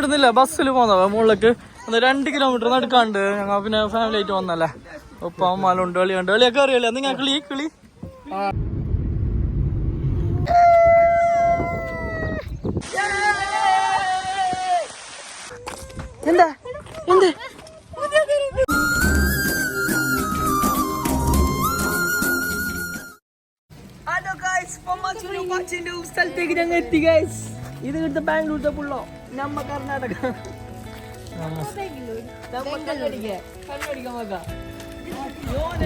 ഇടുന്നില്ല ബസ്സിൽ പോന്നവ മുകളിലേക്ക് 2 കിലോമീറ്റർ നടക്കാണ്ട് ഞങ്ങൾ പിന്നെ ഫാമിലി ആയിട്ട് വന്നല്ലേ. ഉപ്പ അമ്മാലുണ്ട് കളിയുണ്ട് കളിയൊക്കെ അറിയല്ലേ നിങ്ങൾ കിളി എന്താ ഹലോ ഗൈസ് പമ്മാച്ചിന്റെ സ്ഥലത്തേക്ക് ഞങ്ങൾ എത്തി ഗൈസ്. ഇത് ഇവിടുത്തെ ബാംഗ്ലൂരിന്റെ പുള്ളോ നമ്മ കർണാടക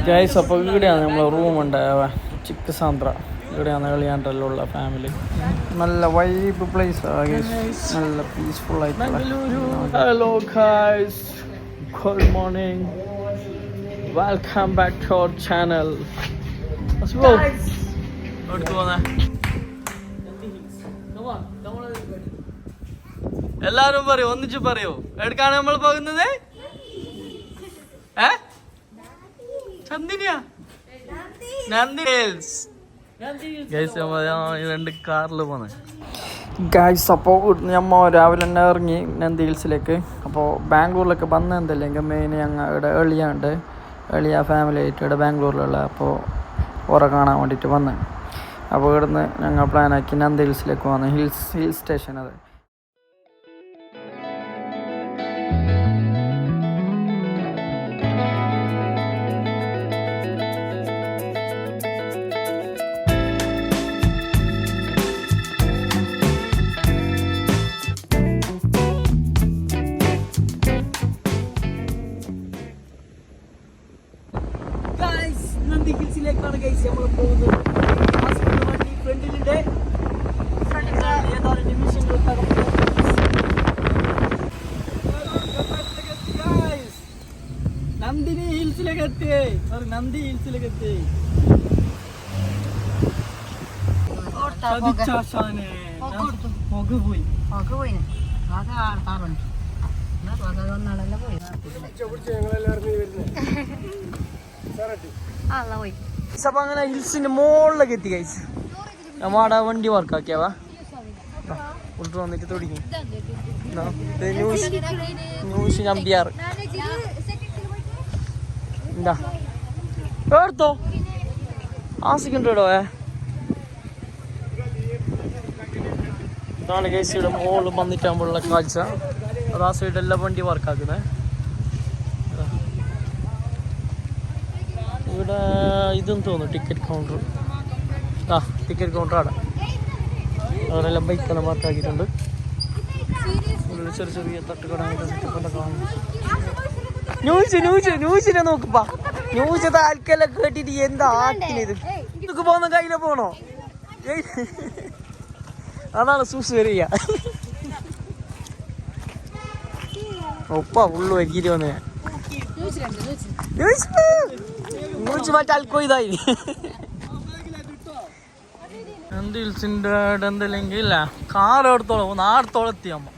ഗൈസ്. അപ്പോൾ ഇവിടെയാണ് നമ്മളെ റൂം ഉണ്ടാവ ചിക്ക് സാന്ദ്ര. ഇവിടെയാണ് കളിയാണ്ടല്ലോ ഉള്ള ഫാമിലി. നല്ല വൈബ് പ്ലേസ് നല്ല പീസ്ഫുൾ ആയിട്ടുള്ള. Hello guys, good morning, welcome back to our channel. എല്ലാരും പറയൂ, ഒന്നിച്ച് പറയൂ, എവിടേക്കാണ് നമ്മൾ പോകുന്നത്? ചന്ദിനിയാ? നന്ദി ഹിൽസ് ഗൈസ്. 2 കാറിൽ പോന്നെ ഗൈസ്. അപ്പോൾ നമ്മൾ രാവിലെ തന്നെ ഇറങ്ങി നന്ദി ഹിൽസിലേക്ക്. അപ്പോൾ ബാംഗ്ലൂരിലൊക്കെ വന്ന എന്തല്ലെങ്കിൽ മെയിൻ ഞങ്ങൾ ഇവിടെ എളിയ ഫാമിലി ആയിട്ട് ഇവിടെ ബാംഗ്ലൂരിലുള്ള. അപ്പോൾ ഓറെ കാണാൻ വേണ്ടിയിട്ട് വന്ന്. അപ്പോൾ ഇവിടുന്ന് ഞങ്ങൾ പ്ലാനാക്കി നന്ദി ഹിൽസിലേക്ക് വന്നു. ഹിൽ സ്റ്റേഷൻ അത്. നന്ദി ഹിൽസിലേക്കാണ് ഗൈസ് നമ്മൾ പോകുന്നത്. വണ്ടി ഫ്രണ്ടിലുണ്ട്. ഏതാനും നിമിഷങ്ങൾ നന്ദി ഹിൽസിലേക്ക് എത്തി. അപ്പൊ അങ്ങനെ ഹിൽസിന്റെ മുകളിലേക്ക് എത്തി ഗൈസ്. നമ്മടെ വണ്ടി വർക്കാക്കിയാവാ ഉൾട്ട് വന്നിട്ട് തുടങ്ങി. ന്യൂസ് നമ്പിയാർ എന്താ എടുത്തോ ആസിക്കണ്ടോ? ഇതാണ് ഗൈസ് ഇവിടെ മുകളിൽ വന്നിട്ടാകുമ്പോഴുള്ള കാഴ്ച. അത് ആ സൈഡെല്ലാം വണ്ടി വർക്കാക്കുന്നത്. ഇവിടെ ഇതെന്ന് തോന്നുന്നു ടിക്കറ്റ് കൗണ്ടർ. ടിക്കറ്റ് കൗണ്ടർ അവിടെ അവരെല്ലാം ബൈക്കെല്ലാം വർക്കാക്കിയിട്ടുണ്ട്. ചെറിയ തട്ടുകട ന്യൂസിനെ നോക്കുപ്പാ. ന്യൂസ് താൽക്കെല്ലാം കേട്ടിട്ട് എന്താ ആക്കിയത്? ഇതൊക്കെ പോകുന്ന കയ്യിലെ പോണോ? അതാണ് സൂസ് വരിക. ഒപ്പ ഉള്ളു വരികിട്ട് വന്ന് മറ്റൽക്കൊയ്തായി നന്ദി ഹിൽസിൻ്റെ എന്തെല്ലെങ്കിൽ കാർ എടുത്തോളം നാടത്തോളം എത്തിയമ്മ.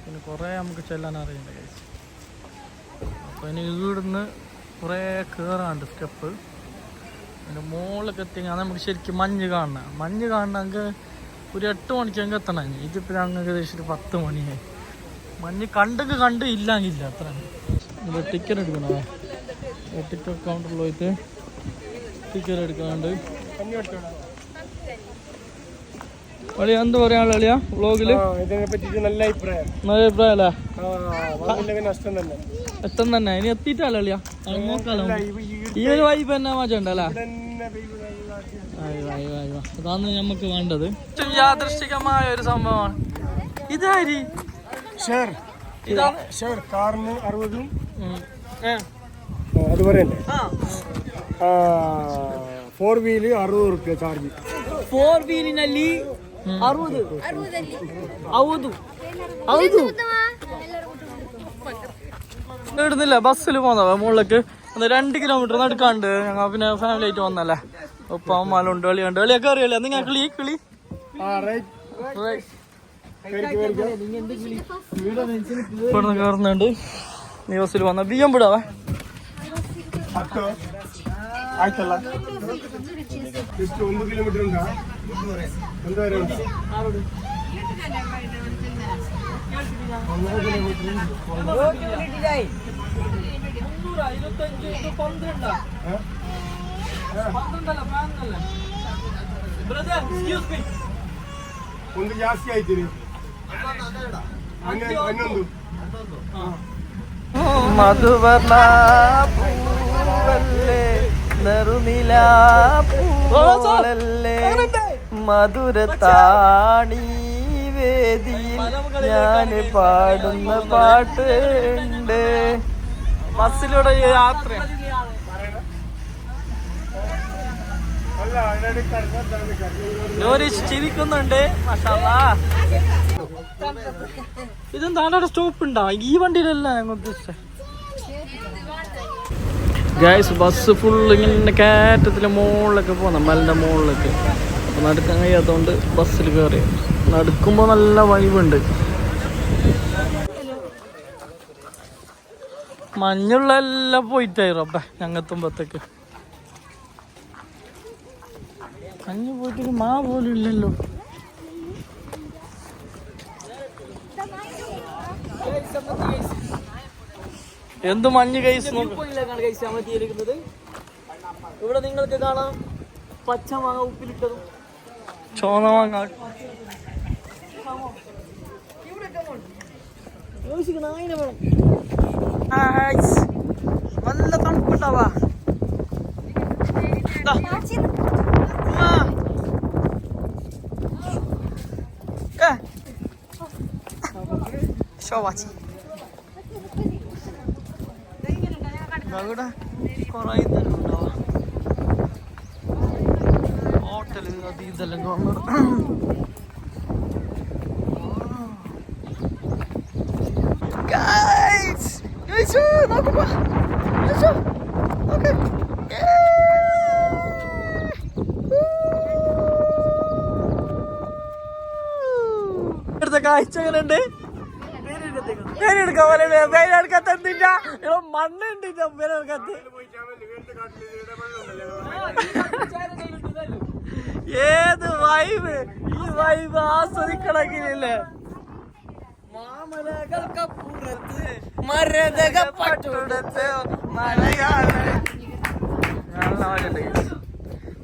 പിന്നെ കുറേ നമുക്ക് ചെല്ലാൻ അറിയണ്ട കഴിച്ചു. അപ്പോൾ ഇനി ഇവിടുന്ന് കുറേ കയറാണ്ട് സ്റ്റെപ്പ്. പിന്നെ മുകളിലൊക്കെ എത്തിയാൽ നമുക്ക് ശരിക്കും മഞ്ഞ് കാണണമെങ്കിൽ ഒരു 8 മണിക്കെങ്കിൽ എത്തണം. ഇതിപ്പോൾ ഞങ്ങൾക്ക് ഏകദേശം 10 മണിയായി. മഞ്ഞ് കണ്ട് ഇല്ലാങ്കില്ല അത്ര. ഇവിടെ ടിക്കറ്റ് എടുക്കണോ? ടിക്കറ്റ് കൗണ്ടറിൽ പോയിട്ട് ടിക്കറ്റ് എടുക്കാണ്ട് അളിയ എന്ത് പറയാനുള്ള അളിയ വ്ളോഗില് നല്ല അഭിപ്രായം അല്ലേ? എത്തം തന്നെ ഇനി എത്തിയിട്ടല്ല അളിയ നോക്കാലോ. ഈ ഒരു വൈബ് തന്നെ മാറ്റണ്ടല്ലേ? അതാണ് നമുക്ക് വേണ്ടത്. യാദൃശ്ചികമായ ഒരു സംഭവമാണ്. ഇതാരി കാറിന് 60 അത് പറയണ്ടേ? 4 വീല് 60 റുപ്യ ചാർജ്. 4 വീലിನಲ್ಲಿ 60 ಹೌದು ഇടുന്നില്ല ബസ്സിൽ പോന്നവ മുകളിലേക്ക് 2 കിലോമീറ്റർ നടക്കാണ്ട് ഞങ്ങൾ പിന്നെ ഫാമിലി ആയിട്ട് വന്നല്ലേ. ഉപ്പ അമ്മാലുണ്ട് കളിയുണ്ട് കളിയൊക്കെ അറിയല്ലേ നിങ്ങൾ? കിളി ഇവിടുന്ന് കയറുന്നുണ്ട്. നീ ബസ്സിൽ വന്ന ബിയ്യം വിടാവേ. ಆಯ್ತಲ್ಲ ಎಷ್ಟು 1 ಕಿಲೋಮೀಟರ್ ಉಂಟಾ? ಒಂದೂವರೆ ಉಂಟಾ? ಒಂದು ಜಾಸ್ತಿ ಆಯ್ತೀರಿ ಹನ್ನೊಂದು മധുവർണ പൂവല്ലേ നറുനില പൂവല്ലേ മധുരത്താണി വേദിയിൽ ഞാൻ പാടുന്ന പാട്ടുണ്ട്. ബസ്സിലൂടെ യാത്ര ലോരീഷ് ചിരിക്കുന്നുണ്ട്. ഇതെന്താ അവിടെ സ്റ്റോപ്പ് ഉണ്ടാ? ഈ വണ്ടിയിലല്ല ഞങ്ങൾ ഉദ്ദേശിച്ചത്. ഗൈസ് ബസ് ഫുള്ള് ഇങ്ങനെ കയറ്റത്തിലെ മുകളിലൊക്കെ പോകണം, മലിൻ്റെ മുകളിലൊക്കെ. അപ്പോൾ നടക്കാൻ കഴിയാത്തതുകൊണ്ട് ബസ്സിൽ കയറി. നടക്കുമ്പോൾ നല്ല വൈബുണ്ട്. മഞ്ഞുള്ള എല്ലാം പോയിട്ടായിരുന്നു അപ്പ ഞങ്ങെത്തുമ്പോഴത്തേക്ക്. മഞ്ഞ് പോയിട്ട് മാ പോലും ഇല്ലല്ലോ. എന്ത് മഞ്ഞ് കൈസ് ചമത്തിയിരിക്കുന്നത്. ഇവിടെ നിങ്ങൾക്ക് കാണാം പച്ച മാങ്ങ ഉപ്പിലിട്ടതും ചോന്ന മാങ്ങ. നല്ല തണുപ്പുണ്ടാവാ. ഇവിടെ കൊറേ ഇതെല്ലാം ഹോട്ടല് അത് ഇതെല്ലാം കാണുന്നത്. ഇവിടുത്തെ കാഴ്ച എങ്ങനെയുണ്ട്? മണ്ണുണ്ട് ഏത് വൈബ്, ഈ വൈബ് ആസ്വദിക്കണമെങ്കിലല്ലേ. മാമലകൾക്കപ്പുറത്ത് മരതകപ്പട്ടുടത്ത് മലയാണ്.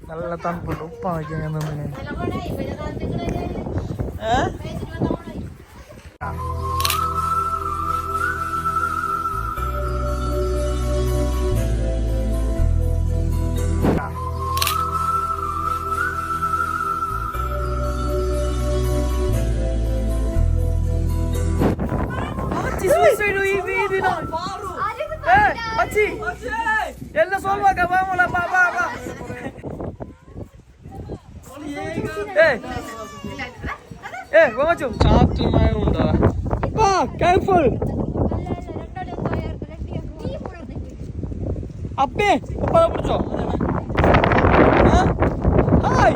നല്ല തണുപ്പുണ്ട്. ഉപ്പാക്കി ഞാൻ നിന്ന് എല്ലാം സോൾവ് ആക്കാം. ചാറ്റുമായുണ്ടോ? കെയർഫുൾ അപ്പേ പിടിച്ചോ. ഹായ്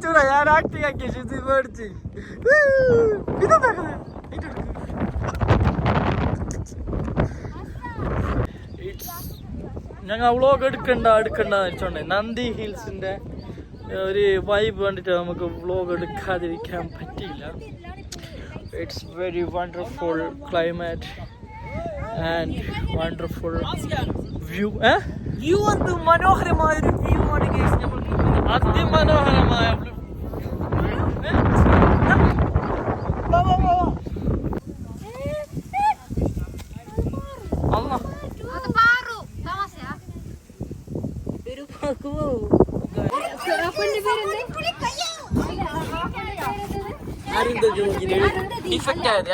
ചൂടാ. ഞാൻ ആക്ടിങ് ആക്കിയ ശുദ്ധി മേടിച്ച് ഞങ്ങൾ വ്ളോഗ് എടുക്കണ്ട വെച്ചോണ്ടേ നന്ദി ഹിൽസിന്റെ ഒരു വൈബ് കണ്ടിട്ട് നമുക്ക് വ്ളോഗ് എടുക്കാതിരിക്കാൻ പറ്റിയില്ല. It's very wonderful climate and wonderful view. View എന്ത് മനോഹരമായൊരു വ്യൂ ആണ് ഗൈസ്. നമ്മൾ അതിമനോഹരമായ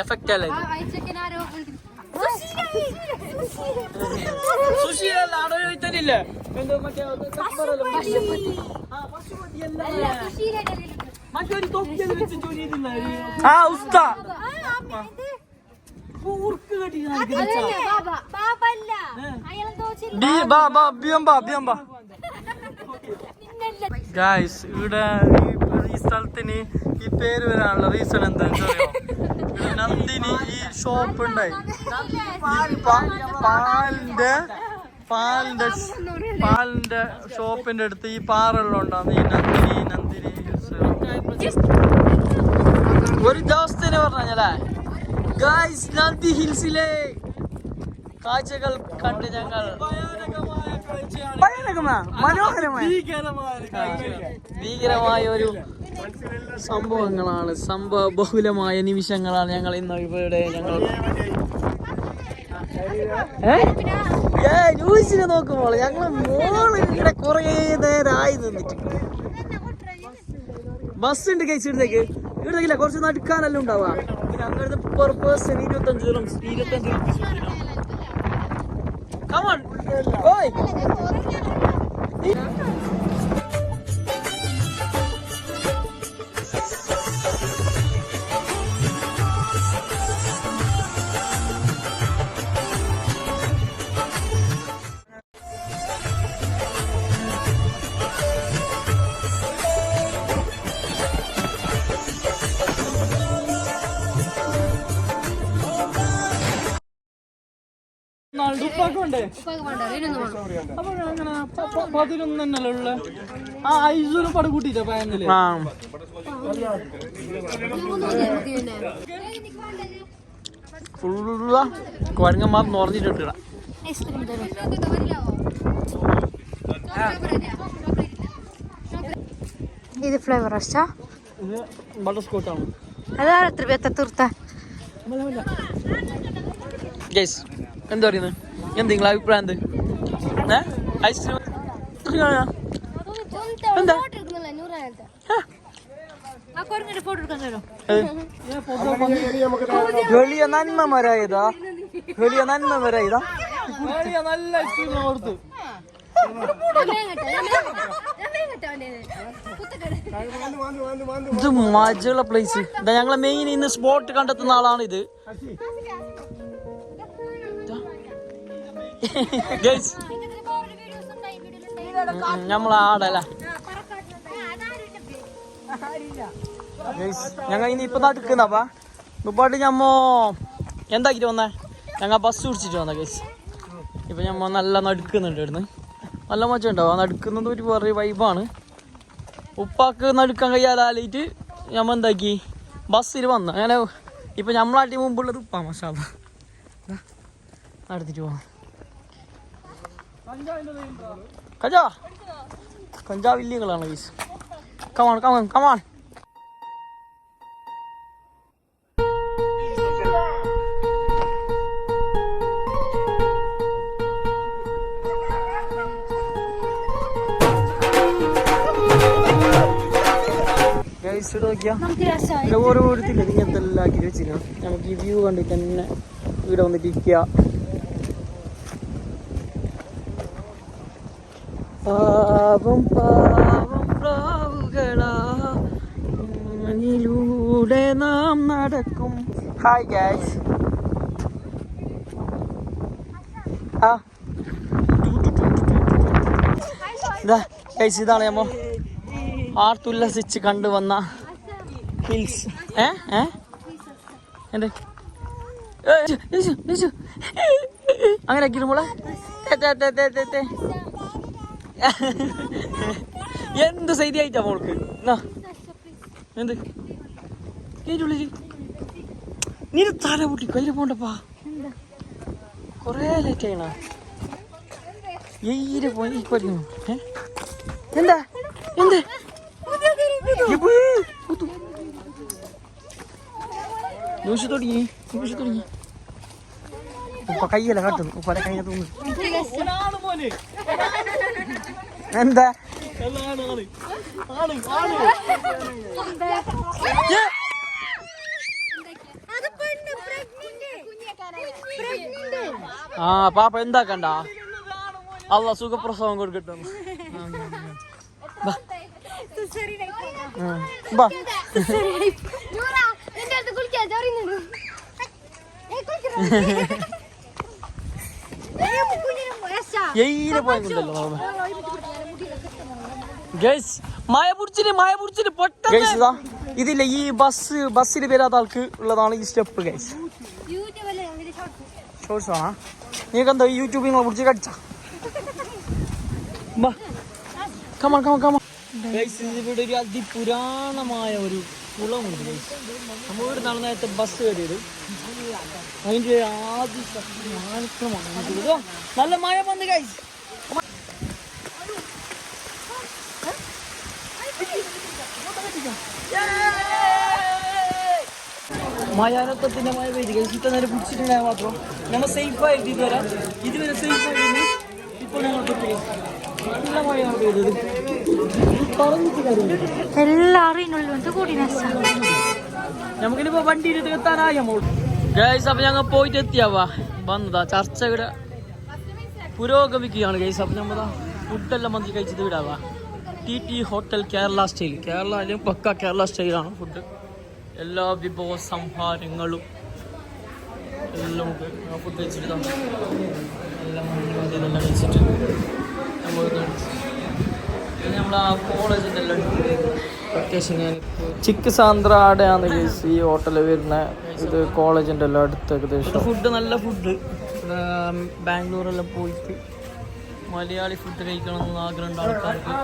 എഫക്റ്റ് ആയത് സുശീലല്ല അവിടെ ചോദിച്ചില്ലേ മറ്റൊരു തൊപ്പിയത് വെച്ച് ചോദിച്ചില്ല ആ ഉസ്ത ഗായ്സ് ഇവിടെ ഈ സ്ഥലത്തിന് ഈ പേര് വരാനുള്ള റീസൺ എന്താണെന്ന് അറിയോ? നന്ദിനി ഈ ഷോപ്പ് ഉണ്ടായി പാലിന്റെ ഷോപ്പിന്റെ അടുത്ത് ഈ പാറെല്ലാം ഉണ്ടാകുന്ന ഈ നന്ദിനി ഒരു ദിവസത്തിന് പറഞ്ഞല്ലേ ഗായ്സ് നന്ദി ഹിൽസിലെ കാഴ്ചകൾ കണ്ട് ഞങ്ങൾ ഭീകരമായ ഒരു സംഭവങ്ങളാണ് സംഭവ ബഹുലമായ നിമിഷങ്ങളാണ് ഞങ്ങൾ ഇന്ന് ഇവിടെ ഞങ്ങൾ ന്യൂസിനെ നോക്കുമ്പോൾ ഞങ്ങൾ മോള് ഇവിടെ കുറേ നേരമായി നിന്നിട്ട് ബസ് ഉണ്ട് കഴിച്ച് ഇവിടത്തേക്ക് ഇവിടത്തേക്കില്ല കുറച്ച് നടുക്കാനല്ല ഉണ്ടാവുക പിന്നെ അങ്ങനത്തെ per person 25 Come on, oi! കുരങ്ങന്മാർ നിറഞ്ഞിട്ടില്ല ഇത് ഫ്ലേവർ റോസ്റ്റാ ഇത് ബട്ടർ സ്കോച്ച് ആണ് അതാണ് എത്ര പേത്ത തീർത്ത ഗൈസ് എന്താ പറയുന്നത് എന്തെങ്കിലും അഭിപ്രായം എന്ത് ഐസ്ക്രീം എന്താ വലിയ നന്മമരായതാ വലിയ നന്മമരായതാ വലിയ നല്ല ഐസ്ക്രീം കൊടുത്തു ഇത് മജുള്ള പ്ലേസ് ഇതാ ഞങ്ങളെ മെയിൻ ഇന്ന് സ്പോട്ട് കണ്ടെത്തുന്ന ആളാണ് ഇത് നമ്മളാടല്ല ഞങ്ങൾ ഇനി ഇപ്പൊ നടുക്കുന്നപ്പാ മുപ്പാട്ട് ഞമ്മ എന്താക്കിട്ട് വന്നേ ഞങ്ങൾ ബസ് പിടിച്ചിട്ട് വന്ന കേസ് ഇപ്പൊ ഞമ്മ നല്ല നടുക്കുന്നുണ്ട് ഇവിടുന്ന് നല്ല മച്ച ഉണ്ടാവും നടുക്കുന്നത് ഒരു വേറെ വൈബാണ് ഉപ്പാക്ക് നടുക്കാൻ കഴിയാലായിട്ട് ഞമ്മ എന്താക്കി ബസ്സിൽ വന്നു അങ്ങനെ ഇപ്പൊ നമ്മളാട്ടി മുമ്പുള്ളത് ഉപ്പാ മസാല നടത്തിട്ട് പോവാം കഞ്ചാവ് ഇല്ലീഗലാണ് കേസ് കമാൺ കമാൺ കമാൺ ഓരോരുത്തില്ല ഇങ്ങനത്തെ എല്ലാം ആക്കി വെച്ചിരിക്കണം നമുക്ക് ഈ വ്യൂ കണ്ടിട്ട് തന്നെ ഇവിടെ വന്നിട്ട് ഇരിക്കുക പാവം പാവം പ്രാവുകളിലൂടെ നാം നടക്കും ഹായ് ഗൈസ് ഇതാണ് നമ്മ ആർത്തുല്ലസിച്ച് കണ്ടുവന്ന ഹിൽസ് എന്ത് അങ്ങനെ ആക്കിയിരുമ്പോളെ എന്ത് സൈതി ആയിട്ടാ മോൾക്ക് എന്ത് ഉള്ളില് നീ തല പൊട്ടി കയ്യിൽ പോണ്ടപ്പാ കൊറേ ലേറ്റ് ആയിണ പോയി എന്താ എന്ത് ന്യൂസ് തുടങ്ങി ഉപ്പ കയ്യല്ല കാട്ടുന്നു ഉപ്പടെ കയ്യിൽ തോന്നുന്നു എന്താ ആ പാപ്പ എന്താക്കണ്ട അല്ല സുഖപ്രസവം കൊടുക്കട്ടെ ബാ ഇതില്ല ഈ ബസ്സിൽ വരാത്ത ആൾക്ക് ഉള്ളതാണ് ഈ സ്റ്റെപ്പ് ഗൈസ്. ഷോർട്സ് ആണോ? നീക്ക് എന്താ യൂട്യൂബിൽ നിങ്ങളെ പിടിച്ച് കടിച്ച ഇവിടെ ഒരു അതിപുരാണമായ ഒരു കുളമുണ്ട് ഗൈസ്. നമ്മൾ ഇവിടെ നടന്ന നേരത്തെ ബസ് കയറിയത് അതിന്റെ ആദ്യ നല്ല മഴ വന്ന് ഗൈസ്. മഴാനത്വത്തിന്റെ മഴ പെയ്ത് ഗൈസ്. ഇത്ര നേരം പിടിച്ചിട്ടുണ്ടായ മാത്രം നമ്മൾ സേഫായിട്ട് ഇതുവരെ സേഫായിരുന്നു. ഇപ്പോൾ ഞങ്ങൾ നല്ല മഴയാണ് പെയ്തത്. നമുക്കിനിപ്പോ വണ്ടി എത്താനായി ഗൈസ്. അപ്പൊ ഞങ്ങൾ പോയിട്ട് എത്തിയാവാ വന്നതാ. ചർച്ച ഇവിടെ പുരോഗമിക്കുകയാണ് ഗൈസ്. അപ്പൊ നമ്മതാ ഫുഡെല്ലാം വന്ന് കഴിച്ചത് വിടാവാ. TT hotel Kerala style. കേരളയിലും പക്ക കേരള സ്റ്റൈലാണ് ഫുഡ്. എല്ലാ വിഭവ സംഹാരങ്ങളും എല്ലാം ഫുഡ് കഴിച്ചിട്ട് എല്ലാം ഇതെല്ലാം കഴിച്ചിട്ട് നമ്മളെ കോളേജിൻ്റെ എല്ലാം വെക്കേഷൻ ചിക്ക് സാന്ദ്രയാണ് ഗൈസ് ഈ ഹോട്ടലിൽ വരുന്ന. ഇത് കോളേജിൻ്റെ എല്ലാം അടുത്ത് ഏകദേശം. ഫുഡ് നല്ല ഫുഡ്. ബാംഗ്ലൂരെല്ലാം പോയിട്ട് മലയാളി ഫുഡ് കഴിക്കണമെന്ന് ആഗ്രഹമുണ്ട് ആൾക്കാർക്ക്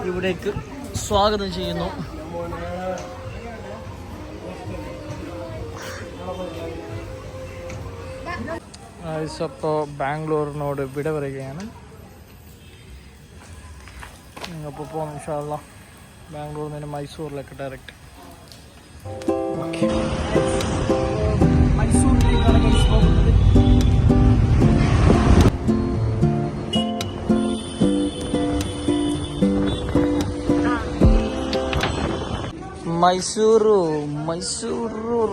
ഇവിടേക്ക് സ്വാഗതം ചെയ്യുന്നു. അപ്പോൾ ബാംഗ്ലൂരിനോട് വിട പറയുകയാണ്. അപ്പോൾ പോകാം ഇൻഷാ അല്ലാ. ബാംഗ്ലൂരിൽ നിന്ന് മൈസൂരിലേക്ക് ഡയറക്റ്റ്. മൈസൂരിലേക്കാണ് പോകുന്നത്. Mysore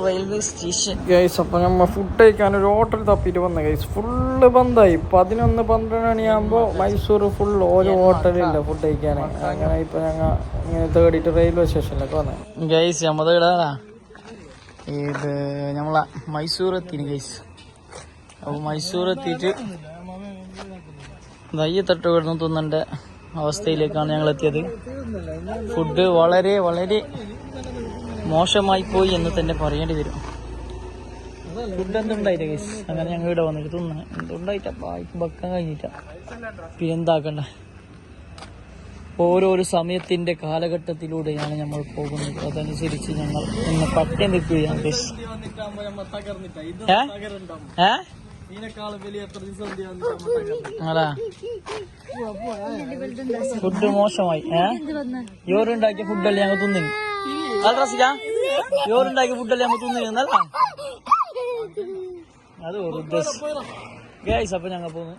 railway station guys. അപ്പോൾ നമ്മൾ ഫുഡ് കഴിക്കാൻ ഒരു ഹോട്ടൽ തപ്പിയിട്ട് വന്ന ഗൈസ്. ഫുള്ള് ബന്ധായി. 11-12 മണിയാകുമ്പോൾ മൈസൂർ ഫുൾ ഒരു ഹോട്ടലില്ല ഫുഡ് കഴിക്കാൻ. അങ്ങനെ ഇപ്പോൾ ഞങ്ങൾ ഇങ്ങനെ തേടിയിട്ട് റെയിൽവേ സ്റ്റേഷനിലേക്ക് വന്നത് ഗൈസ്. നമ്മൾ ഇടാ ഇത് നമ്മളെ മൈസൂർ എത്തിന് ഗൈസ്. അപ്പോൾ മൈസൂർ എത്തിയിട്ട് തയ്യത്തട്ട് കിടന്ന് തിന്നേണ്ട അവസ്ഥയിലേക്കാണ് ഞങ്ങൾ എത്തിയത്. ഫുഡ് വളരെ വളരെ മോശമായി പോയി എന്ന് തന്നെ പറയേണ്ടി വരും. ഫുഡ് എന്തുണ്ടായില്ല ഗൈസ്. അങ്ങനെ ഞങ്ങൾ ഇവിടെ വന്നിട്ട് തിന്നണം. എന്തുണ്ടായിട്ടപ്പാ വെക്കാൻ കഴിഞ്ഞിട്ട. പിന്നെ എന്താക്കണ്ട. ഓരോരോ സമയത്തിന്റെ കാലഘട്ടത്തിലൂടെയാണ് നമ്മൾ പോകുന്നത്. അതനുസരിച്ച് ഞങ്ങൾ ഇന്ന് പട്ടി നിൽക്കുകയാണ് ഗൈസ്. ഫുഡ് മോശമായി. യോറുണ്ടാക്കിയ ഫുഡല്ലേ ഞങ്ങൾ തിന്നു. യോറുണ്ടാക്കിയ ഫുഡല്ലേ ഞങ്ങൾ തിന്നല്ല. അത് ഗൈസ്. അപ്പൊ ഞങ്ങൾ പോകുന്നു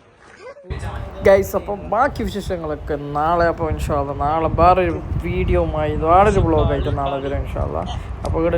ഗൈസ്. അപ്പം ബാക്കി വിശേഷങ്ങളൊക്കെ നാളെ. അപ്പോൾ ഇൻഷാ അല്ലാ നാളെ വേറൊരു വീഡിയോയുമായി വേറൊരു വ്ളോഗായിട്ട് നാളെ വരും ഇൻഷാ അല്ലാ. അപ്പോൾ ഇവിടെ